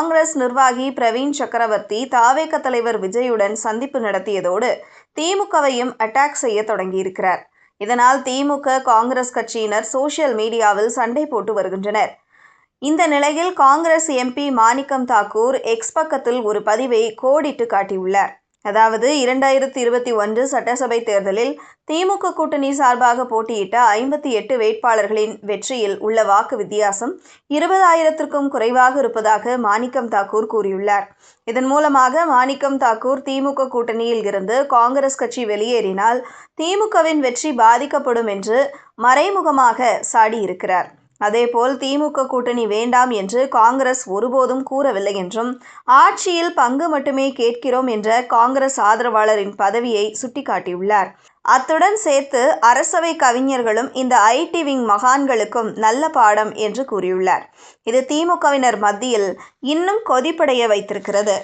காங்கிரஸ் நிர்வாகி பிரவீன் சக்கரவர்த்தி தாவேக தலைவர் விஜயுடன் சந்திப்பு நடத்தியதோடு திமுகவையும் அட்டாக் செய்ய தொடங்கியிருக்கிறார். இதனால் திமுக, காங்கிரஸ் கட்சியினர் சோஷியல் மீடியாவில் சண்டை போட்டு வருகின்றனர். இந்த நிலையில் காங்கிரஸ் எம்பி மாணிக்கம் தாக்கூர் எக்ஸ் பக்கத்தில் ஒரு பதிவை கோடிட்டு காட்டியுள்ளார். அதாவது 2021 சட்டசபை தேர்தலில் திமுக கூட்டணி சார்பாக போட்டியிட்ட 58 வேட்பாளர்களின் வெற்றியில் உள்ள வாக்கு வித்தியாசம் 20,000க்கும் குறைவாக இருப்பதாக மாணிக்கம் தாக்கூர் கூறியுள்ளார். இதன் மூலமாக மாணிக்கம் தாக்கூர் திமுக கூட்டணியில் இருந்து காங்கிரஸ் கட்சி வெளியேறினால் திமுகவின் வெற்றி பாதிக்கப்படும் என்று மறைமுகமாக சாடியிருக்கிறார். அதேபோல் திமுக கூட்டணி வேண்டாம் என்று காங்கிரஸ் ஒருபோதும் கூறவில்லை என்றும், ஆட்சியில் பங்கு மட்டுமே கேட்கிறோம் என்ற காங்கிரஸ் ஆதரவாளரின் பதவியை சுட்டிக்காட்டியுள்ளார். அத்துடன் சேர்த்து அரசவை கவிஞர்களும் இந்த ஐடி விங் மகான்களுக்கும் நல்ல பாடம் என்று கூறியுள்ளார். இது திமுகவினர் மத்தியில் இன்னும் கொதிப்படைய வைத்திருக்கிறது.